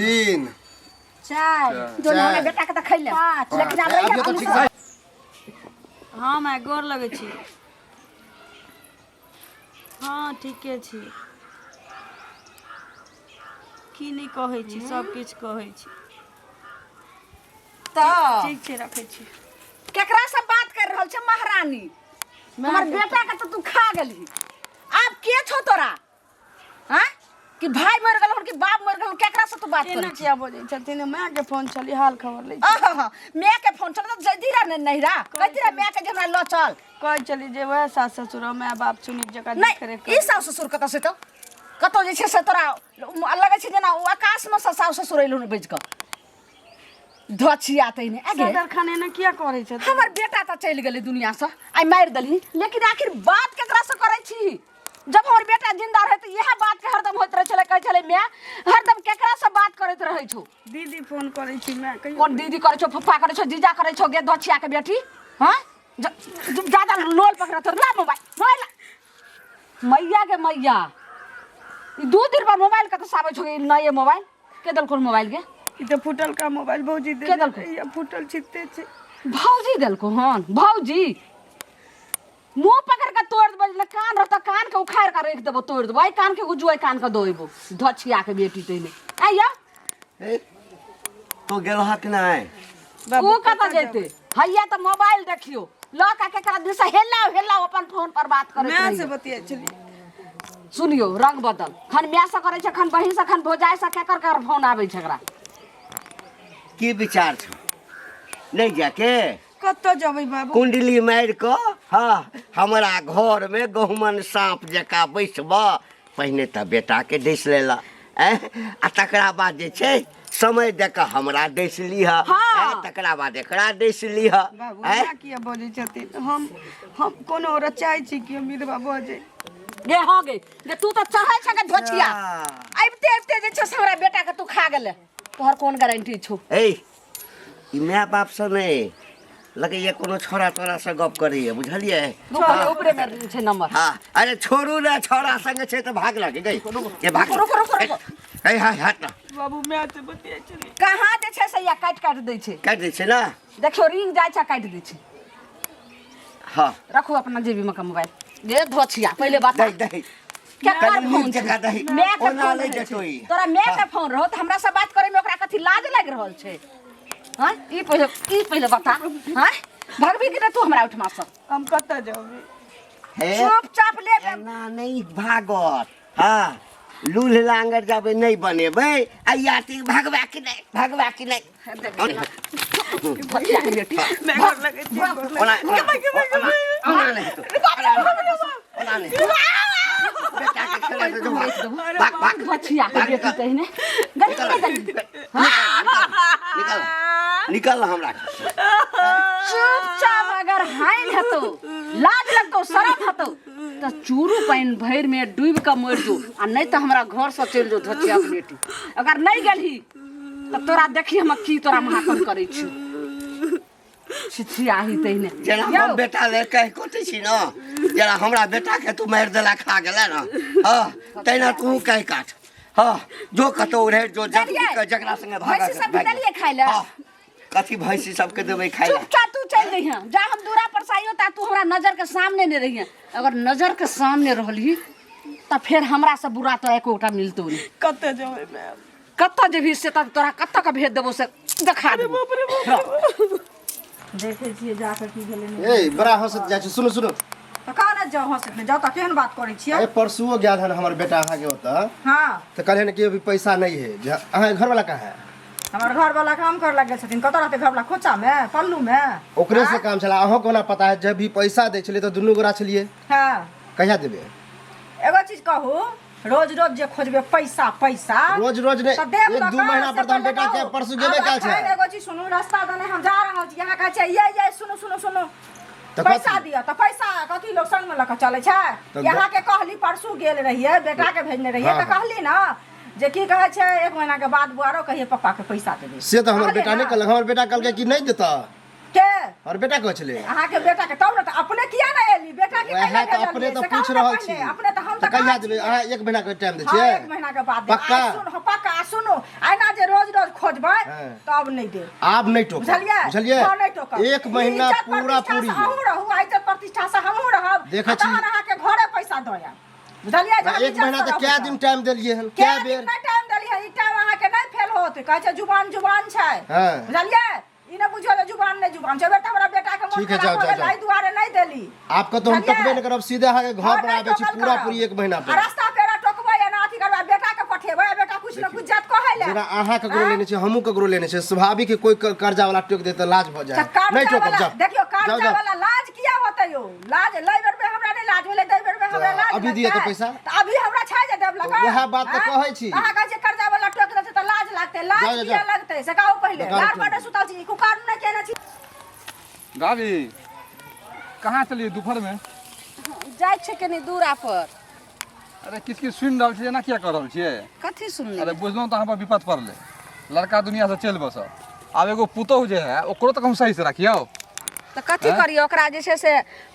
3 4 दोनों में बेटा के त खैले 5 लेकिन अब तो ठीक है। हाँ मैं गोर लगे छी। हाँ ठीके छी। की नहीं कहै छी सब किछ कहै छी। तो ठीक छै रखै छी। केकरा से बात कर रहल छ महारानी? हमर बेटा के तो तू खा गेली। अब के छो तोरा? हां कि भाई मर गेल कि बाप मर गेल केकरा से तू बात कर? क्या बोलै छथिन मां के फोन चली हाल खबर लै छी। आहा मैं के फोन चल तो जल्दी रा नहीं रा कहती रा मैं के हमरा ल चल कह चली जे वह सास ससुर माय बाप सुनी जका नहीं करे ई सास ससुर कत से तो कतो जे छे से तोरा लगे छे जना ओ आकाश में सास ससुर एलु बेच क धछिया तै ने आगे सदर खाने न किया करे छ? हमर बेटा त चल गेले दुनिया से आई मार दली लेकिन आखिर बात केकरा से करे छी? जब हमर बेटा जिंदा रहे त यह बात के हरदम होत रहे चले कह चले मैं हरदम केकरा से बात करत रहे छो? दीदी फोन करे छी मैं कहियो। कौन दीदी करे छो फुफा करे छो जीजा करे छो गे धछिया के बेटी? हां ज्यादा लोल पकड़ा तो ला मोबाइल मैया के मैया ई 2 दिन बाद मोबाइल का तो साबे छो नए मोबाइल के दल कोन मोबाइल के ई तो फुटल का मोबाइल भौजी दे के दल को? या फुटल छिते छे भौजी दल को हन भौजी मुंह पकड़ के तोड़ देबो कान रहता कान के उखाड़ के रख देबो तोड़ देबो आई कान के उजुई कान के दोइबो धछिया के बेटी तइने आइया ए तो गेलहा कि नहीं? वो कता जैते हैया त मोबाइल देखियो ल का के करा दिस हेला अपन फोन पर बात करे मैं से बतिया चली। सुनियो रंग बदल खन म्या से करे छ खन बहिन से खन भोजाय से के कर फोन आबै छकरा की विचार छ? नहीं जाके कत्तो जबै बाबू? कुंडली मार को हाँ हमारा घर में गहुमन सांप जका बैसबा पहने त बेटा के देश लेला आ तकरा बाद जे छे समय देख हमरा देश लीहा तकरा बाद एकरा देश लीहा। बाबू ना किया बोलै छथिन हम कोनो औरत चाहै छी कि अमीर बाबू जे गे हो गे तू त चाहै छ के धोछिया आइबते जे छ हमरा बेटा के तू खा गेले तोहर कोन गारंटी छौ? ए ई माय बाप से नहीं लगे ये कोनो छोरा तोरा से गप करिए बुझलिए? ऊपरे में छे नंबर। हाँ अरे छोरू रे छोरा संग छे तो भाग लगे गई ये भाग रुको ए हां हट ना बाबू मैं से बतिया चली। कहां दे छे सैया काट दे छे काट दे छे ना देखियो रिंग जाय छ काट दे छे। हां रखो अपना जेबी में का मोबाइल गे धोछिया पहले बात दे क्या कर फोन जगह दही मैं के ओना फोन ले रहे जतोई छे। तोरा मैं के फोन रहो त हमरा से बात करे में ओकरा कथि लाज लाग रहल छे? हां ई पहले बता हां भगवी के तू हमरा उठमा सब हम कत्ता जाबे? हे चुपचाप ले ना नहीं भागत हां लूल लांगर जाबे नहीं बनेबे आयाती भगवा की नहीं भतिया के बेटी मैं घर लगे छी ओना नहीं बेटा के खेले तो भाग भतिया के बेटी तहिने निकल हमरा चुपचाप अगर हाइन हतो लाज लगतो शरम हतो त चूरू पाइन भर में डूब के मर जो आ नहीं त हमरा घर से चल जो धतिया के बेटी अगर नहीं गेलही त तोरा देखी हम की तोरा महाकम करे छी छिछिया ही तइने जना हम बेटा ले कह कोते छी ना जना हमरा बेटा के तू मार देला खा गेला ना हां तैना तू कह काट हां जो कतो रहे जो जकरा संगे भागा के सब दलिए खाइला कथी भैंसी सबके देबै खाइला चुपचाप तू चल रही जा हम दूरा पर साइयो ता तू हमरा नजर के सामने नहीं रही अगर नजर के सामने रहली त फिर हमरा से बुरा तो एकोटा मिलतो नहीं कत्ता जाबे मैं कत्ता जेभी से तक तोरा कत्ता का भेद देबो से दिखा दे देखे छिए जाकर की भेले ए बड़ा हंसत जाय छ। सुनो तो कहा ना जाओ हंसत में जाओ त केहन बात करे छिए? ए परसुओ गया था हमर बेटा अहाँ के होता हां तो कहले न कि अभी पैसा नहीं है अहाँ घर वाला कहाँ है? हमार घर वाला काम कर लगे छथिन कत रहते घर वाला खोचा में पल्लू में ओकरे से काम चला अहाँ कोना पता है जब भी पैसा दे छलिए तो दुनू गोरा छलिए हां कहिया देबे? एगो चीज कहू रोज जे खोजबे पैसा रोज ने 1-2 महीना पर हम बेटा के परसु गेबे काल छै। एगो चीज सुनू रास्ता दने हम जा रहल छी यहां कहै छै ये सुनो तो पैसा दिया तो पैसा कथी लोग संग में लक चले छै? यहां के कहली परसु गेल रहिए बेटा के भेजने रहिए त कहली ना जे की कहै छै 1 महीना के बाद बुआरो कहिए पापा के पैसा दे से तो हमर बेटा नहीं कहल हमर बेटा कहल के कि नहीं देता के और बेटा कहै छले अहाँ के बेटा के तब न अपने किया ना एली बेटा के वह तो अपने तो पूछ रहल छी अपने तो हम तो कहिया देबे अहाँ 1 महीना के टाइम दे छिए? 1 महीना के बाद पक्का सुन पक्का सुनो आइना जे रोज रोज खोजबै हाँ। तब नहीं दे आप नहीं टोको बुझलिए हाँ, नहीं टोकब। एक महीना इज्जत पूरा प्रतिष्ठा पूरी से हमहूँ रहू इज्जत प्रतिष्ठा से हमहूँ रहब देखै छी। तहन अहाँके घरे पैसा दया बुझलिए एक महीना तो क्या दिन टाइम दिलिए हन क्या बेर टाइम देलिए ई टाइम अहाँके नहीं फेल होत कहै छै जुबान छै हाँ। बुझलिए ई न बुझियो जे जुबान नहीं जुबान छै बेटा हमरा बेटा के मन ठीक है, खराब जाओ, हो गेल जाओ। एहि दुआरे नहीं देली आपका तो हम टोकबे नहीं करब सीधे अहाँ के घर पर आबे छी पूरा पूरी एक महीना आ पर रास्ता पेरा टोकबै या ना अथी करबै बेटा के पठेबै बेटा कुछ न कुछ जात कहै ले जेना अहाँ ककरो लेने छै हमहू ककरो लेने छै स्वाभाविक है कोई कर्जा वाला टोक दे तो लाज भ जाए नहीं टोकब जाओ देखियो जाओ, कर्जा जाओ। वाला लाज किया होतै यो लाज लै बेर में हमरा नहीं लाज होले दै बेर में हमरा लाज अभी दिए तो लगतै। पैसा? तो अभी हमरा छै जे देब लगा वएह बात तो कहै छी। अहाँ कहै छै कर्जा वाला टोक देतै त लाज लगतै लाज जाओ, किया जाओ। लगतै से कहू पहिले लगाओ लार तो। पर सुतल छी कुकार नहीं केने छी गाभी कहाँ चलिए दोपहर में? जाइ छै कनी दूरा पर अरे किस सुन रहल छियै ना क्या कर रहल छियै? कथी सुनली अरे बुझलहुँ तो अहाँ पर विपद पड़ले लड़का दुनिया से चल बस आब एगो पुतोह जे है ओकरो तक हम सही से रखियो तऽ कथी करिए ओकरा जे छै से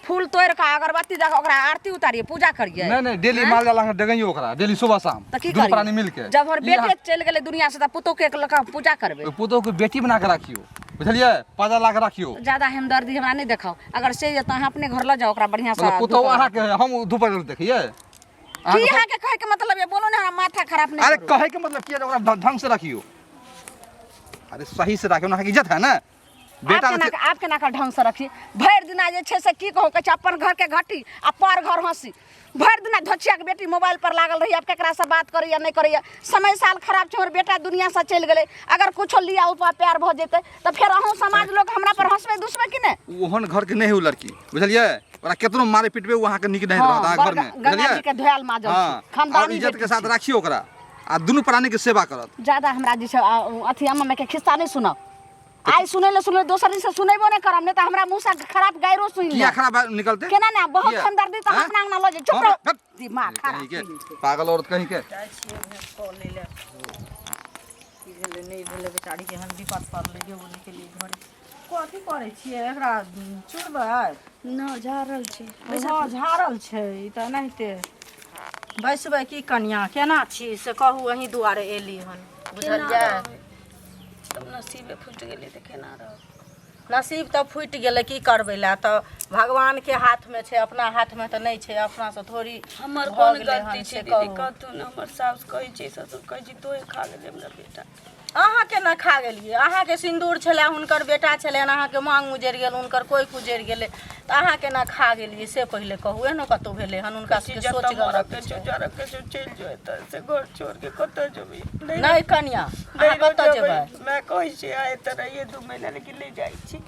फूल तोड़ के अगरबत्ती दऽ के ओकरा आरती उतारिए पूजा करिए नहीं नहीं डेली माल जाल अहाँ डेगइयो ओकरा डेली सुबह शाम तऽ की दुनू प्राणी करिए मिल के जब हमर बेटे चलि गेलै दुनिया से तऽ पुतोह के लका पूजा करबै पुतोह के बेटी बना के रखियो बुझलिए 5 लाख रखियो ज्यादा हमदर्दी हमरा नहीं देखाओ अगर से जे अहाँ अपने घर ल जाओ ओकरा बढ़िया से मतलब पुतोह अहाँ के है, हम दोपहर देखिए की अहाँ के कहे के मतलब ये बोलो ने हमरा माथा खराब नहीं अरे करू। कहे के मतलब किया ओकरा ढंग से रखियो अरे सही से रखियो ना इज्जत है ना बेटा आपके ना ढंग से रखी भरि दिना जे छै से की कहू कहै छै अपन घर के घटी आ पर घर हंसी भरि दिना धोचिया के बेटी मोबाइल पर लागल रही अब केकरा से बात करैया नहीं करैया समय साल खराब छै हमर बेटा दुनिया से चलि गेलै अगर कुछो लिया उपा प्यार भ जेतै त फेर अहूँ समाज लोग हमरा पर हंसबे दुसबे कि नहीं ओहन घर के नहीं हो लड़की बुझलिए ओकरा केतनो मारे पिटबे वहां के निक नहीं रहत अहाँ घर में गंगा जी के धोयाल माजल हाँ और खानदानी इज्जत के साथ रखियो ओकरा आ दुनू प्राणी के सेवा करत ज्यादा हमरा जे छै अथी अम्मा में के खिस्सा नहीं सुनब आई सुनै दोसर दिन से सुनेबो नहीं करब नहीं त हमरा मुंह से खराब गायरो सुन किया खराब निकलते केना ना बहुत किया? हमदर्दी त हाँ? अपना अंगना ल जे चुप हाँ, रहो हट। दिमाग कहीं के खराब पागल औरत कहीं के नहीं भेले बेचारी के हम विपद पड़ले जे ओने के लिए घरे कथी करे छियै एकरा चुरबै न झारल छै हाँ झाड़ल छै ई तऽ एनाहिते बैसबै की कनिया केना छी से कहू अहीं दुआरे एली हन बुझलियै नसीबे फुट गेलै त केना रह नसीब तऽ फुटि गेलै की करबै लए तऽ भगवान के हाथ में छै अपना हाथ में तऽ नहीं छै अपना से थोड़ी हमर भऽ कोन गेलै गलती हन छै से दीदी कहू। कतौ न हमर साउस कहै छै ससुर कहै छै तोहे खा गेलै हमरा बेटा अहाँ के न खा गेलियै अहाँ के सिंदूर छलै हुनकर बेटा छलैन अहाँ के मांग उजरि गेल हुनकर कोई उजरि गेलै तऽ अहाँ के न खा गेलियै से पहिले कहू एहनो कतौ भेलै हन हुनका सबके सोच गलत छै चलि जो एतऽ से घर छोड़ के कतऽ जेबै नहीं कनिया अहाँ कतऽ जेबै मैं कहै छी आए तऽ रहिए 2 महीना लेकिन ले जाइ छी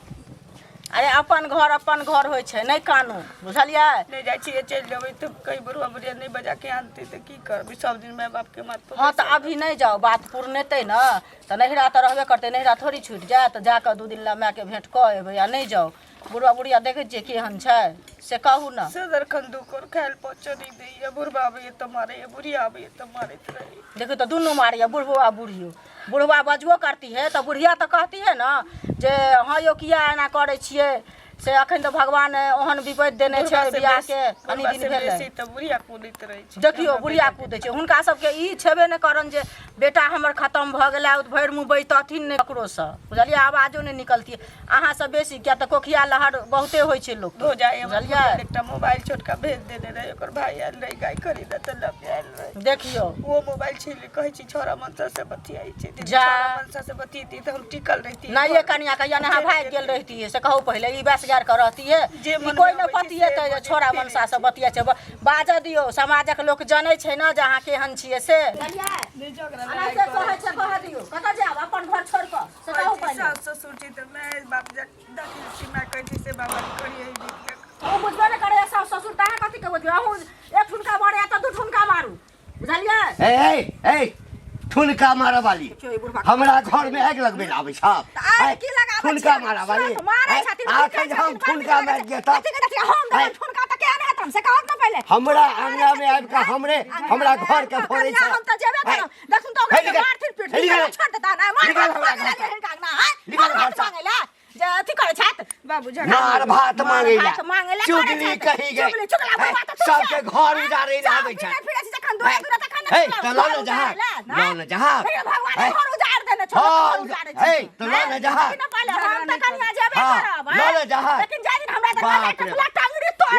अरे अपन घर होइ छै नहीं कानू बुझलियै ले जाइ छी चलि जेबै तऽ कई बरुआ बुढ़िया नहीं बजा के आनते तऽ की करबै सब दिन माय बाप के माथ पर हाँ तऽ अभी नहीं जाओ बात पुरनेतै न तऽ नहिरा तऽ रहबे करतै नहिरा थोड़ी छूटि जायत जाकऽ 2 दिन ला माय के भेंट कऽ एबै आ नहीं जाओ बुढ़वा बुढ़िया देखै छियै केहन छै से कहू न सदर खंदूक और खायल पहुंचो नहीं दैया बुढ़वा आबैया तऽ मारैया बुढ़िया आबैया तऽ मारैत रही देखियो तो दुनू मारिया बुढ़वा बुढ़ियो बुढ़वा बजबो करती है तो बुढ़िया तो कहती है ना जे हाँ यो किया एना करे छियै से अखन तो भगवान ओहन विपद देने छै बियाह के कनी दिन भेलै तऽ बुढ़िया कूदैत रहै छै देखियो बुढ़िया कूदै छै हुनका सबके ई छेबे नहि करन जे बेटा हमर खत्म भऽ गेला भरि मुँह बैतथिन नहि ककरोसँ बुझलियै आवाजो नहि निकलती अहाँ सब बेसी किया तऽ कोखिया लहर बहुते होइ छै लोक हो जाए बुझलियै एकटा मोबाइल छोटका भेज देने रहे ओकर भाई आयल रहे गाय खरीदे तऽ लग आयल रहे देखियो वो मोबाइल छीन ले कहै छी छोरा मनसा से बतियाई छै जा। छोरा मनसा से बतियती तऽ हम टिकल रहिती नहीं ये कनिया कहिया नहा भाग गेल रहती है से कहू पहले ई 20,000 के रहती है जे ई मन कोई में न आबै छै पतिए से तऽ बजैते छोरा मनसा से बतिया छै बाजऽ दियौ समाजक लोक जनै छै न जे अहाँ केहन छियै से कह दियौ कतऽ जायब अपन घर छोड़ कऽ से कहू पहले सास ससुर छी तऽ माय बाप देखी छी माय कहै छी से बाबा करिए ओ बुझबे नहि करै सास ससुर ताहे कथी के बुझियौ अहूँ एक ठुनका मारे तऽ 2 ठुनका मारू बुझलियै ए ठुनका मारा वाली हमरा घर में आगि लगबे आबै छ आइ की लगाबै ठुनका मारा वाली मारै छथिन आखन हम ठुनका मार के त हम देबै ठुनका तऽ केहन हेतन से कहत न पहिले हमरा अंगना में आबि के हमरा घर के फोड़े छ हम तऽ जेबे करब देखुन तऽ हमरा मारथिन पीट छोड़ देता ना मार मांगेला जे अथी करे छत बाबू मार भात मांगेला मांगेला चुगली कही गई सबके घर उजाड़े ले आबै छ तखन दूर दूर तखन हे तो लो ना जहाज लो ना जहाज भगवान घर उजाड़ देने छोड़ उजाड़े हे तो लो ना जहाज न पहले हम तखन आ जेबे करब लो ना जहाज लेकिन जाय दिन हमरा देखला टांगड़ी तोड़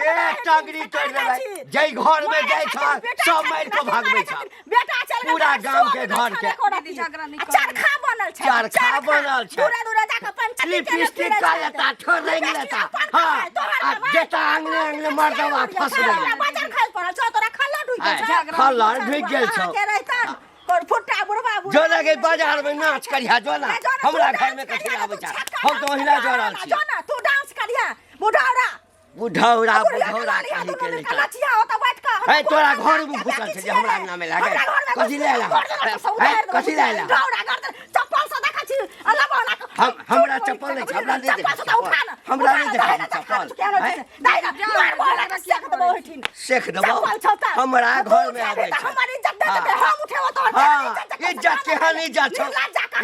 टांगड़ी तोड़ देबै जय घर में जाय छ सब मार के भागबै छ बेटा चल पूरा गांव के घर के चरखा बनल छै चरखा बनल छै दूर दूर जाके पंचायत लिपस्टिक का लेता छोड़ नहीं लेता हां जेता आंगने आंगने मर्दवा फंस गया बाजार खाल पड़ल छ तोरा खल्ला ढुक गेल खल्ला ढुक गेल छ के रहता और फुट्टा बुढ़वा जो लगे बाजार में नाच करिया जो ना हमरा घर में कथि आबै छ हम तो हिला जा रहल छी जो ना तू डांस करिया बुढ़ौरा बुढ़ौरा कहि के ले कलचिया हो त बैठ का है तोरा घर में घुसल छै जे हमरा अंगना में लागे कथि ले ला कथि ले ला बुढ़ौरा कर चप्पल से देखा छी अल्लाह वाला हमरा चप्पल नहीं हमरा नहीं दे हमरा नहीं दे चप्पल नहीं ना मार बोला के सेक दबो हठिन सेख दबो हमरा घर में आबै छै हमारी इज्जत दे हम उठेबो तो हां इज्जत के हानि इज्जत छ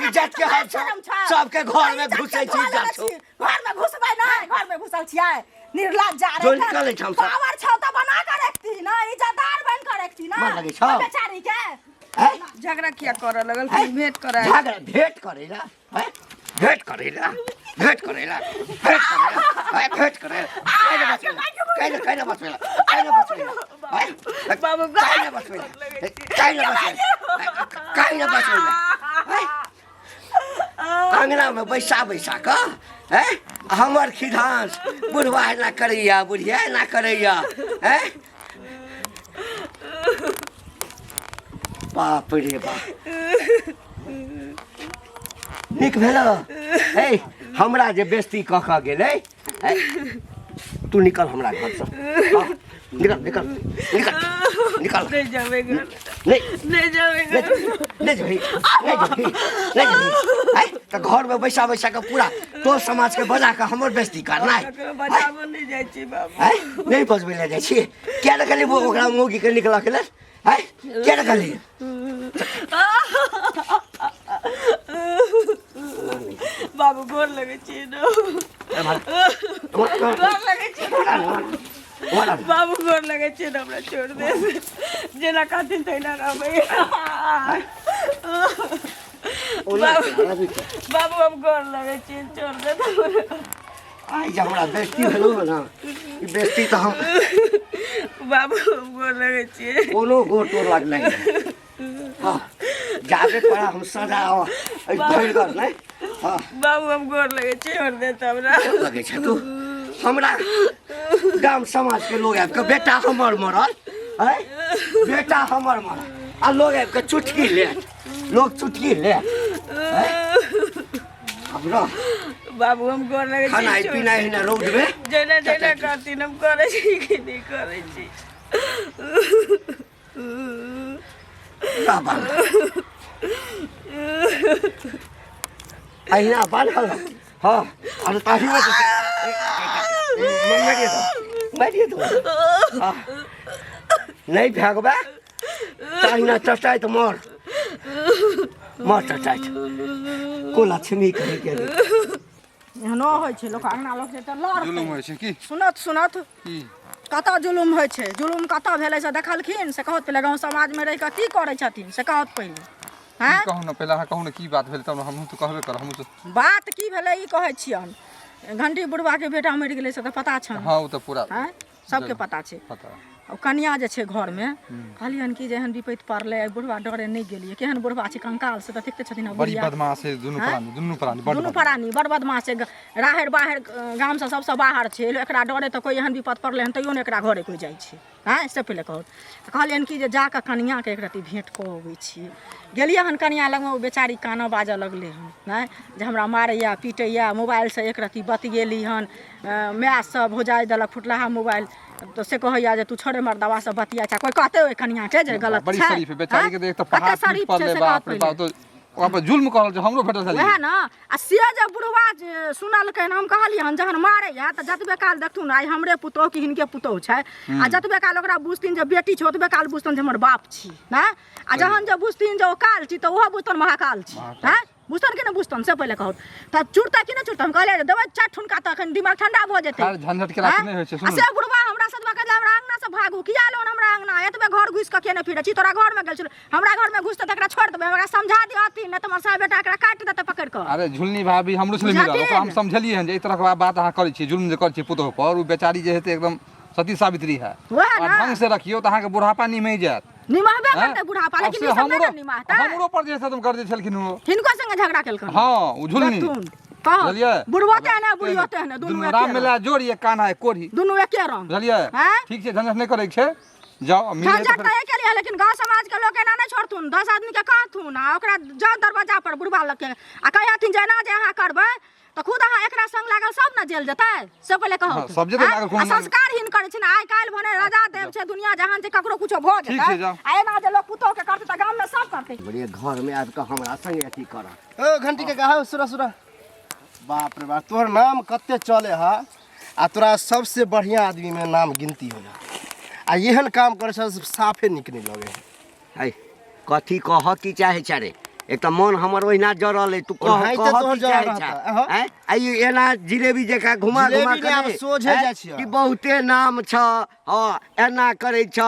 इज्जत के हाल छ सबके घर में घुसै छी इज्जत छ घर में घुसबै ना घर में घुसल छियै निर्लज्ज जा रे जोन करे छम सब पावर छ त बना कर रखती ना इज्जतदार बन कर रखती ना मन लगे छ बेचारी के झगड़ा किया कर लगल फिर भेंट करे झगड़ा भेंट करेला है भेंट करेला भेंट करेला भेंट करेला है भेंट करेला काहे बसवेला बाबू काहे बसवेला काहे बसवेला अंगना में बैसा का है हमर खिधांस बुढ़वा ना करैया बुढ़िया ना करैया है बाप रे बाप निक भेलो हे हमरा जे बेइज्जती कह गेलै तू निकल हमरा घर से निकल निकल निकल निकल नहीं जावे घर नहीं जावे घर नहीं जाबी है तो घर में बैसा के पूरा तो समाज के बजा के हमर बेइज्जती करना है बजाबो नहीं जाय छी बाबू है नहीं बजबै ले जाय छी क्या लगली वो ओकरा मौगी के निकला के है क्या लगली बाबू गोर लगे छी न गोर लगे छी बाबू गोर लगे छी न हमरा छोड़ दे जेना कहथिन तैना रहबै बाबू हम गोर लगे छी छोड़ दे आई जब हमरा बेइज्जती भेलो ना ई बेइज्जती तो हम बाबू हम गोर लगे छी कोनो गोर तोर लाग नहीं हां जाबे पड़ा हम सजा भइल कर नहीं हां बाबू हम गोर लगे छी छोड़ दे हमरा लगे छ तू हमरा गांव समाज के लोग आब के बेटा हमर मरल है बेटा हमर मरल आ लोग आब के चुटकी ले लोग चुटकी ले हमरा बाबू हम गोर लगे छी खाना पीना है ना रोड में जेना जेना कहथिन हम करे छी कि नहीं करे छी बाबा अहिना बांधल हां और ताही में मरिए तो हां नहीं भागबा ताहिना चटाई तो मर चटाई को लक्ष्मी कहे के एहनो होइ छै लोक अंगना लोक से त लड़ जुलुम होइ छै की सुनत की कतऽ जुलुम होइ छै जुलुम कतऽ भेलै से देखलखिन से कहत पहिले गाँव समाज में रहि कऽ की करै छथिन से कहत पहिले हैं कहू ना पहले अहाँ कहू ना की बात भेल तब हमहूँ तो कहबे कर हमहूँ तो बात की भेलै ई कहै छियन घंटी बुढ़वा के बेटा मरि गेलै से तऽ पता छन हाँ वो तो पूरा हैं सबके पता छै पता अब कन्या जे छै घर में कहलियन कि जे एहन विपैत पड़लै बुढ़वा डरे नहीं गेलियै केहन बुढ़वा छै कंकाल से तऽ देखते छथिन बड़ी बदमाश है दुनू प्राणी दुनू प्राणी बड़ बदमाश छै राहरि बाहर गाम से सबसे बाहर छै एकरा डरे तऽ कोई एहन विपद पड़लै हन तैयो ने एकरा घरे कोई जाइ छै हैं से पहिले कहलियन कि जे जाके कन्या के एक रति भेंट कऽ अबै छियै गेलियै हन कन्या लगमे ओ बेचारी कानऽ बाजऽ लगलै हन हैं जे हमरा मारैया पीटैया मोबाइल से एक रति बतियेली हन माय सब भौजाइ देलक फुटलाहा मोबाइल तो से कहैया जे तू छोड़े मर्दवा से बतिया कोई कहते ओइ कन्या के जे गलत बड़ी छै शरीफ है बेचारी के देख तो पहाड़ पीठ पर ले बाप रे बाप तो ओकरा पर जुल्म करल जे हमरो भेटल छलै वएह ना आ से जे बुढ़वा जे सुनलकै हम कहलियै हन जहन मारैया तऽ जतबे काल देखथुन आइ हमरे पुतोह कि हिनके पुतोह छै आ जतबे काल ओकरा बुझथिन जे बेटी छै ओतबे काल बुझथिन जे हमर बाप छी ना आ जहन जे बुझथिन जे ओ काल छी तऽ ओहो बुझथिन महाकाल छी हैं बुझतन कि ना बुझतन से पहले कहू त चुरता कि ना चुरता हम कहले दवाई चार ठुनका त अखन दिमाग ठंडा भ जेतै हर झंझट के रात नहीं होय छै आ सुन से बुढ़वा हमरा सदवा कहले हमरा अंगना से भागू किया लोन हमरा अंगना एतबे घर घुस के केने फिरै छी तोरा घर में गेल छल हमरा घर में घुस त एकरा छोड़ देबे हमरा समझा दियती न त मरसा बेटा एकरा काट देते पकड़ के अरे झुलनी भाभी हमरो छले मिलल ओकरा हम समझलिए हन जे ई तरह के बात अहाँ करै छी जुल्म जे करै छी पुतोह पर उ बेचारी जे हेते एकदम सती सावित्री है वह और ना ढंग से रखियो त अहाँ के बुढ़ापा निमै जात निमहबे करते बुढ़ापा लेकिन ई सब ना निमहता हमरो पर जे तुम कर दे छलखिन हो हिनको संगे झगड़ा केलकन हां उ झुलनी बुझलिए बुढ़वते है ना बुढ़ियोते है ना दुनू राम मिला जोड़िए कान्हा है कोढ़ी दुनू एके रंग बुझलिए हैं? ठीक छै झंझट नहीं करे छै जाओ मिले झंझट नहीं के लिए लेकिन गांव समाज के लोग एना नहीं छोड़थुन 10 आदमी के कहथुन आ ओकरा जाओ दरवाजा पर बुढ़वा लग के आ कहथिन जेना जे अहाँ करबै तो खुद अहाँ एकरा संग लागल सब न जेल जेतै से पहले कहू हाँ, सब जेतै लागल कोन संस्कारहीन करै छै ना आइ काल्हि भने राजा देव छै दुनिया जहान छै ककरो कुछो भ ठीक जेतै छै, जाओ। आ एना जे लोग पुतोह के करतै त गाम में सब करतै बड़े घर में आबि कऽ हमरा संगे अथी कर ओ घंटी के कहा सुरा सुरा बाप रे बाप तोहर नाम कते चले हा आ तोरा सबसे बढ़िया आदमी में नाम गिनती हो आ एहन काम करे छ साफे निक नहीं लगे है कथी कह की चाहे चारे एक त मन हमर ओहिना जरल है तू कह ओनाहिते कह तोहर की जरल चाहे रहता, छा अहं। हैं आई एना जिलेबी जका घुमा घुमा जिलेबी ने आब करे सोझे हैं? जाइ छियै। कि बहुते नाम छ हां एना करे छ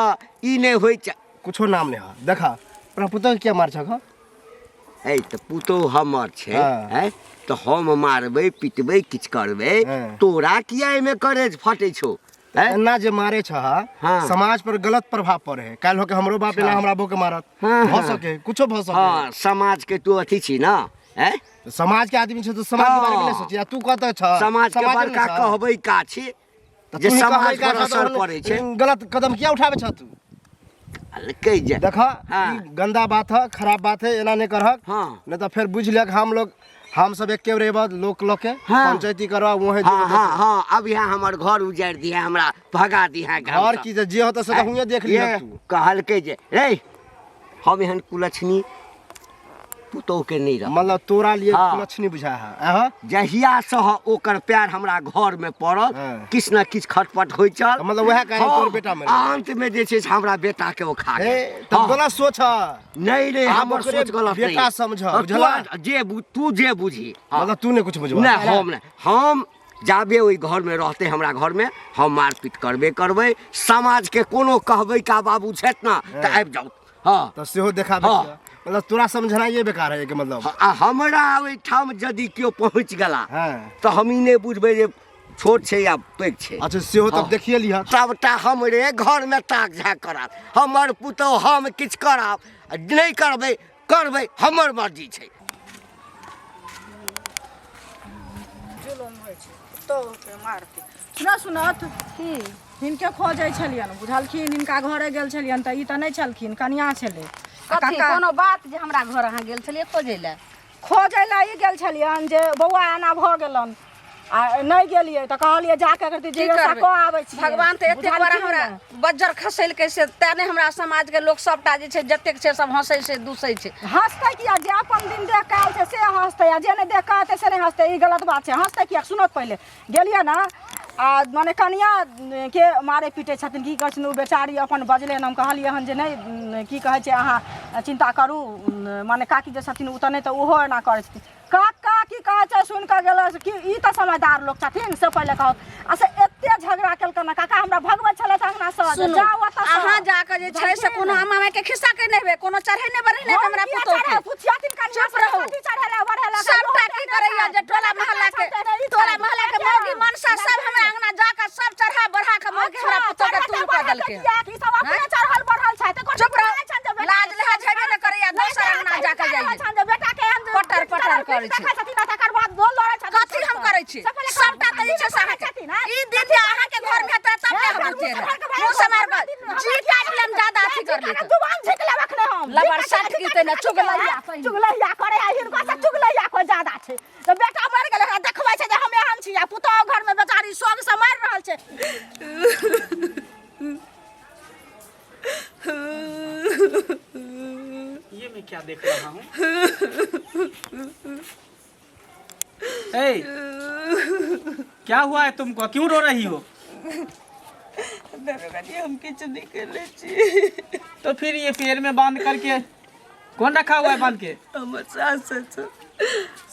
ई नहीं होय छ कुछो नाम नहीं हा देखा तोरा पुतोह के क्या मार छक है त पुतो हमर छै हाँ। हैं तो हम मारबै पिटबै किछ करबै हाँ। तोरा किया एमे करे फटे छो हैं? एना जे मारे छ हाँ। समाज पर गलत प्रभाव पड़े है काल होके हमरो बाप एना हमरा बो के मारत हाँ, हो हाँ। सके कुछो भ सके हां समाज के तू अथी छी ना हैं समाज के आदमी छ तो समाज के बारे में हाँ। नहीं सोचिया तू कहत छ समाज के में बड़का छ। कहबै का छी त जे तू ही समाज कहबै पर का असर तो पड़े छै गलत कदम किया उठावे छ तू कह जा देखा हाँ। ई गंदा बात है खराब बात है एना नहीं करहक हाँ। नहीं तो फिर बुझ लिया हम सब एक के रेबा लोक के हाँ। पंचायती करवा वहे हाँ हाँ हाँ अब यहाँ हमर घर उजाड़ दिया हमरा भगा दिया घर की जे होता से हुए देख लिया तू कहल के जे रे हम एहन कुलछनी पुतोह के नहीं रह मतलब तोरा लिए हाँ। कुछ नहीं बुझा है अह जहिया से ओकर प्यार हमरा घर में पड़ल हाँ। किछ न किछ खटपट होय चल मतलब वह कारण तोर बेटा मर गया। अंत में जे छै से हमरा बेटा के ओ खा ए गेल तब हाँ। गलत सोच है नहीं नहीं आप हमर ओकरे सोच गलत बेटा नहीं। समझ, अब बुझला? तू जे बुझी हाँ। मतलब तू ने कुछ बुझवा नहीं हम नहीं हम जाबे ओहि घर में रहते हमरा घर में हम मारपीट करबे करबै समाज के कोनो कहबै का बाबू छत ना त आबि जाऊ हाँ तो सेहो देखा हाँ। मतलब तोरा समझना ये बेकार है कि मतलब आ हमरा ओहिठाम यदि केओ पहुँच गेला हाँ। तो हम ई नहीं बुझबै जे छोट छै या पैघ छै अच्छा सेहो तब हाँ। देखिए लिया सबटा हमरे घर में ताक झाक करत हमर पुतौह हम किछ करब नहीं करबै करबै हमर मर्जी छै सुना सुनत की हिनके खोजै छलियन बुझलखिन हिनका घरे गेल छलियन त ई त नहि छलखिन कनिया छलै कथी कोनो बात जे हमरा घर अहाँ गेल छलियै खोजै लए खोजै लए ई गेल छलियन जे बौआ एना भऽ गेलन आ नहीं गेलियै त कहलियै जाके करती की जे करबै? को आबै छी भगवान तऽ एतेक बड़ा हमरा बज्जर खसैलकै से तेने हमरा समाज के लोग सबटा जे छै जतेक छै सब हंसै छै दुसै छै हंसतै किया जे अपन दिन देख के आयल छै से हंसतै आ जे नहीं देख के आते से नहीं हंसतै ई गलत बात छै हंसतै किया सुनत पहिले गेलियै ना आ माने कनिया के मारे पीटे छथिन की कहै छथिन ओ बेचारी अपन बजले हम कहलियै हन जे नहीं की कहै छै अहाँ चिंता करू माने काकी जे छथिन उ त नहीं त ओहो एना करै छथिन काका की कहै छै सुन के गेल कि ई त समझदार लोग छथिन से पहिले कहत आ से एते झगड़ा केलकन ना काका हमरा भगबै छलै त अंगना से सुनू जाओ त अहाँ जाके जे छै से कोनो अम्मा के खिस्सा के नहि हेबे कोनो चढ़ै नहि बढ़ै नहि हमरा पुतौह के पुछियातिन कनिया चुप रहू। चढ़ेला बढ़ेला सबटा की करैया जे टोला महल्ला के मौगी मनसा सब हमरा अंगना जाके सब चढ़ा बढ़ा के मौगी हमरा पुतौह के तूल कऽ देलकै की सब अपने चढ़ल बढ़ल छै त चुप रहो लाज लहज हेबे नहि करैया दोसर अंगना जाके जाइए बेटा के पटर पटर करै छै तकर बाद बोल लड़ै छै कथी हम करै छी सबटा तऽ ई छै से अहाँके ई दिन जे अहाँके घर में हेतै तब ने हम बुझिए मुंह से मार जी काट लेम ज्यादा अथी कर ली जुबान झिक ले रखने हम लबर साट कीते ने चुगलैया करे आ हिनका से चुगलैया को ज्यादा छै तो बेटा मर गेलै हमरा देखबै छै जे हमे हम छी आ पुतौह घर में बेचारी सोग से मर रहल छै ये मैं क्या देख रहा हूँ ए, क्या हुआ है तुमको क्यों रो रही हो दरोगा जी हम किच नहीं कर तो फिर ये पैर में बांध करके कौन रखा हुआ है बांध के हमर सास ससुर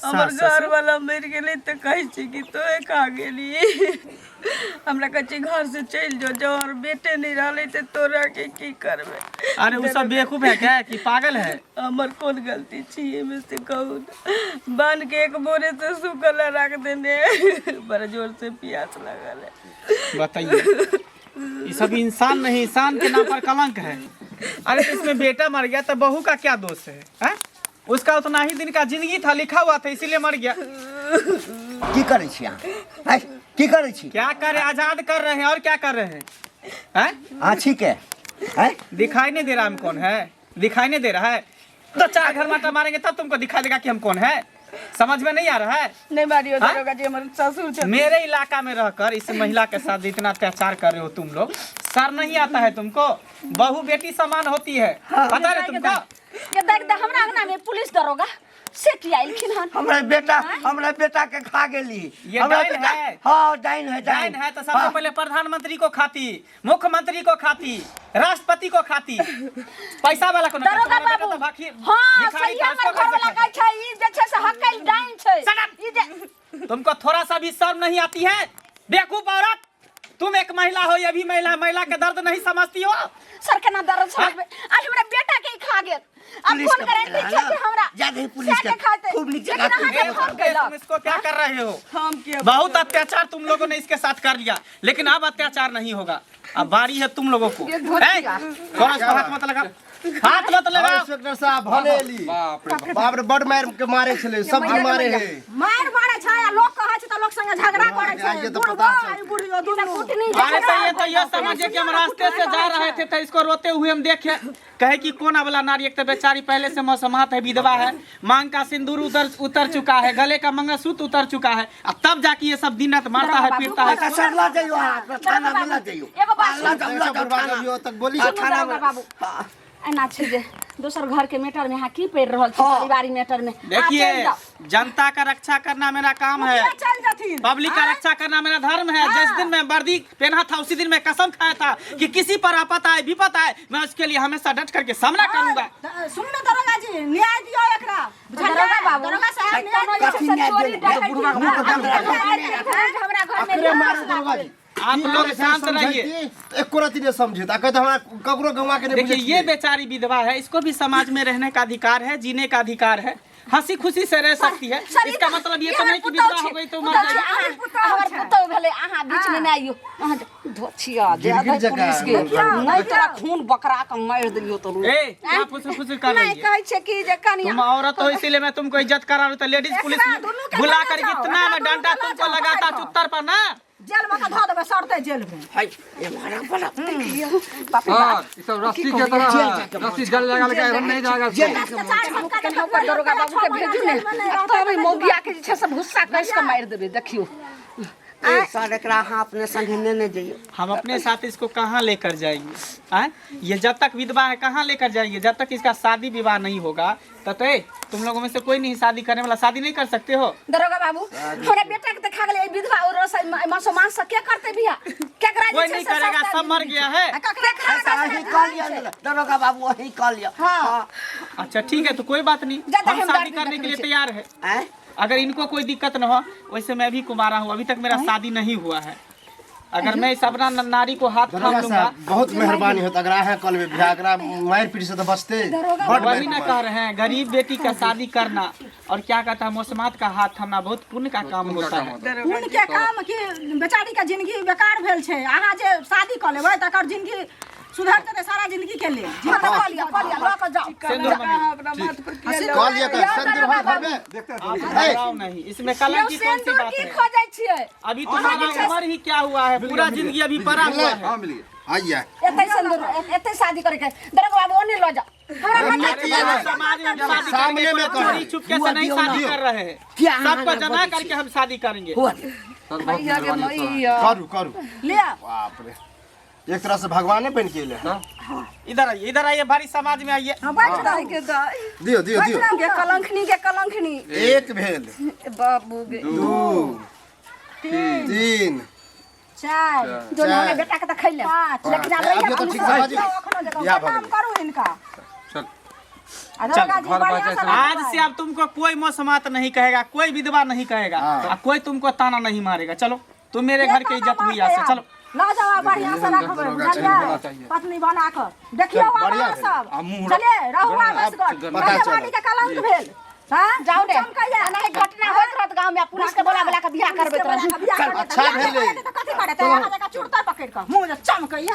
हमर घर वाला मर गेले तो कहे छी कि तोए खा गेली हमरा कच्चे घर से चल जो जो और बेटे नहीं रहले तो तोरा के की करबे। अरे वो सब बेवकूफ है क्या कि पागल है? हमर कौन गलती छी में से कहू बांध के एक बोरे से सुखला रख देने बड़ा जोर से प्यास लगल है। बताइए, ये सब इंसान नहीं, इंसान के नाम पर कलंक है। अरे तो इसमें बेटा मर गया तो बहू का क्या दोष है, हैं? उसका उतना ही दिन का जिंदगी था, लिखा हुआ था, इसीलिए मर गया। की करे छी अहाँ? की करे छी? क्या करे, आजाद कर रहे हैं और क्या कर रहे हैं, हैं? हाँ ठीक है, हैं? दिखाई नहीं दे रहा हम कौन है? दिखाई नहीं दे रहा है तो 4 घर माटा मारेंगे तब तुमको दिखाई देगा कि हम कौन है। समझ में नहीं आ रहा है? नहीं मारियो हाँ? दरोगा जी हमारे ससुर छे। मेरे इलाका में रहकर इस महिला के साथ इतना अत्याचार कर रहे हो तुम लोग, सर नहीं आता है तुमको? बहू बेटी समान होती है, पता है तुमको? ये देख दे हमरा अंगना में पुलिस दरोगा से किया इलखिन हन। हमरा बेटा के खा गेली। ये हमरा डाइन बेटा- है? हाँ डाइन है, डाइन है तो सबसे पहले प्रधानमंत्री को खाती, मुख्यमंत्री को खाती, राष्ट्रपति को खाती, पैसा वाला को नहीं। दरोगा तुम्हारा बेटा बाबू तो बाकी हां भिखारी सही था, हमर उसको घर वाला कैसे कहै छै ई जे छै से हकल डाइन छै। ई जे खाते? तुमको थोड़ा सा भी शर्म नहीं आती है? बेवकूफ औरत, तुम एक महिला हो, ये भी महिला के दर्द नहीं समझती हो? सर के ना दर्द समझ में आज हमरा बेटा के खा गेल। अब पुलिस कौन का गारंटी पकड़ा छै ना। कि हमरा ज्यादा ही पुलिस के का खाते खूब नीचे लेकिन का अहाँ ए, के फोन तुम कैलक। इसको क्या कर रहे हो? हम के बहुत अत्याचार तुम लोगों ने इसके साथ कर लिया, लेकिन अब अत्याचार नहीं होगा। अब बारी है तुम लोगों को। ये धोतिया। थोड़ा सा हाथ मत लगा, हाथ मत लगा। इंस्पेक्टर साहब भलेली बाप रे बाप। बाप रे बड़ मार के मारे छले, सब्जी मारे है। मार मारे छै आ लोग कहै छै त लोग संगे झगड़ा करे छै। ये तो बुढ़बा पता चल- आ बुढ़ियो दुनू कुटनी अरे तो ये समझिए कि हम रास्ते से जा रहे थे तो इसको रोते हुए हम देखे, कहे कि कौन वाला नारी, एक तो बेचारी पहले से मौसमात है, विधवा है, मांग का सिंदूर उतर चुका है, गले का मंगलसूत्र उतर चुका है, अब तब जाके ये सब दिन रात मारता है, पीटता है। सर ला जाइयो, अहाँ थाना में ला जाइयो। एगो बात ला जाओ, ला जाओ थाना। अभी तक बोली थाना में बाबू एना छै जे दोसर घर के मैटर में यहाँ की पढ़ रहल छी, परिवारी मैटर में देखिए, जनता का रक्षा करना मेरा काम है, चल जाथिन पब्लिक का रक्षा करना मेरा धर्म है। जिस दिन मैं वर्दी पहना था उसी दिन मैं कसम खाया था कि किसी पर आपत आए विपत आए मैं उसके लिए हमेशा डट करके सामना करूंगा। सुन न दरोगा जी न्याय दियो एकरा दरोगा बाबू दरोगा साहब न्याय कथी न्याय दियो। हमरा घर में मारे दरोगा जी। आप लोग शांत रहिए। एको रति ने समझे ता कहते हमरा ककरो गंवा के नहीं देखिए, ये बेचारी विधवा है, इसको भी समाज में रहने का अधिकार है, जीने का अधिकार है, हंसी खुशी से रह सकती है। इसका मतलब ये तो नहीं कि विधवा हो गई तो मर जाएगी। हमर पुतौ भेले अहाँ बीच में नहीं आइयो। अहाँ धोछिया दे गिरगिट जगह पुलिस के नहीं तेरा खून बकरा के मार दियो तो ए, क्या फुसफुस कर रही नहीं है? कहै छै कि जे कनिया तुम औरत हो इसीलिए मैं तुमको इज्जत करा रहा हूँ। तो लेडीज पुलिस दोनों के बुला ले कर जाओ, इतना में दोनों डंडा के ले तुमको जाओ, लगाता जाओ। चुत्तर पर ना। जेल में धो देबे सड़ते जेल में। हाय ये मारा बड़ा हाँ, ये सब रस्सी के तरह है, रस्सी जल जाएगा लेकिन आयरन नहीं जाएगा इसमें। दरोगा बाबू के भेजू ने तब मौगिया के जे छै से भुस्सा कस के मार देबे देखियो। ए सर एकरा अहाँ अपने संगे ने जाइयो। हम अपने साथ इसको कहाँ लेकर जाएंगे? आए? ये जब तक विधवा है कहाँ लेकर जाएंगे? जब तक इसका शादी विवाह नहीं होगा तब तक तुम लोगों में से कोई नहीं शादी करने वाला, शादी नहीं कर सकते हो। दरोगा बाबू हमरा बेटा के देखा गेले विधवा और मासो मांस क्या करते बिया केकरा कोई नहीं करेगा, सब मर गया है। वही कह लिया दरोगा बाबू, वही कह लिया। हां अच्छा ठीक है, तो कोई बात नहीं, ज्यादा हम हमदर्दी शादी करने के लिए रखने तैयार है। हैं? अगर इनको कोई दिक्कत न हो, वैसे मैं भी कुमारा हूँ, अभी तक मेरा शादी नहीं हुआ है। अगर मैं इस अपना नारी को हाथ थाम दरोगा लूंगा, साहब बहुत मेहरबानी होता अगर आहा कल में बिहार अगर मार पीट से तो बचते। वही ना कह रहे हैं, गरीब बेटी का शादी करना और क्या कहता है मौसमात का हाथ थामना बहुत पुण्य का काम होता है। उनके काम कि बेचारी का जिंदगी बेकार भेल छै। अहाँ जे शादी क लेबै तकर जिंदगी सुधरते तऽ सारा जिंदगी के लिए जीवन क लिया ल के जाओ। सिंदूर मंगनी। अपना माथ पर कॉल ये कर संदीप भाई घर में आप घबराओ नहीं, इसमें कलंक की कौन सी बात की है? खोजै छियै अभी तुम्हारा उम्र ही क्या हुआ है, पूरा जिंदगी अभी पड़ा हुआ है। हाँ मिलिए। आइए एतै सिंदूर एतै शादी करे के दरोगा बाबू ओने ल जा। हमारे समाज में हम शादी सामने करेंगे, में कोई कहो। चोरी छुपके से नहीं शादी कर रहे हैं, क्या सबको जना करके हम शादी करेंगे। हुआ सर बहुत मेहरबानी है। करू करू ले आ बाप रे एक तरह से भगवान बन के ले इधर आइए, भारी समाज में आइए। बैठ रह के दाई दियो दियो दियो के कलंखनी एक भेल बाबू गे 2 3 चार दोनों ने बेटा के त खैले लेकिन आ अभी तो ठीक समझ लइका या काम भगवान करू इनका चल दरोगा जी घर बढ़िया बाजे से से- आज रखो से अब तुमको कोई मौसमात नहीं कहेगा, कोई विधवा नहीं कहेगा, और कोई तुमको ताना नहीं मारेगा। चलो तुम मेरे घर की इज्जत हुई आज से, चलो। ला जाओ बढ़िया से रखबे, बुझलिए? पत्नी बना कर देखियो बढ़िया हमारा सब आ मुँह चलिए रहू आवेशगढ़ पता राजा चला। बाड़ी के कलंक भेल। हां जाओ ने चमकैया नहीं घटना होत रहत गांव में पुलिस के बोला बोला के बियाह करबे बियाह तरह करबे, अच्छा भेलै। तो कथी करे ते आहा जगह चुड़ता पकड़ के मुंह जे चमकैया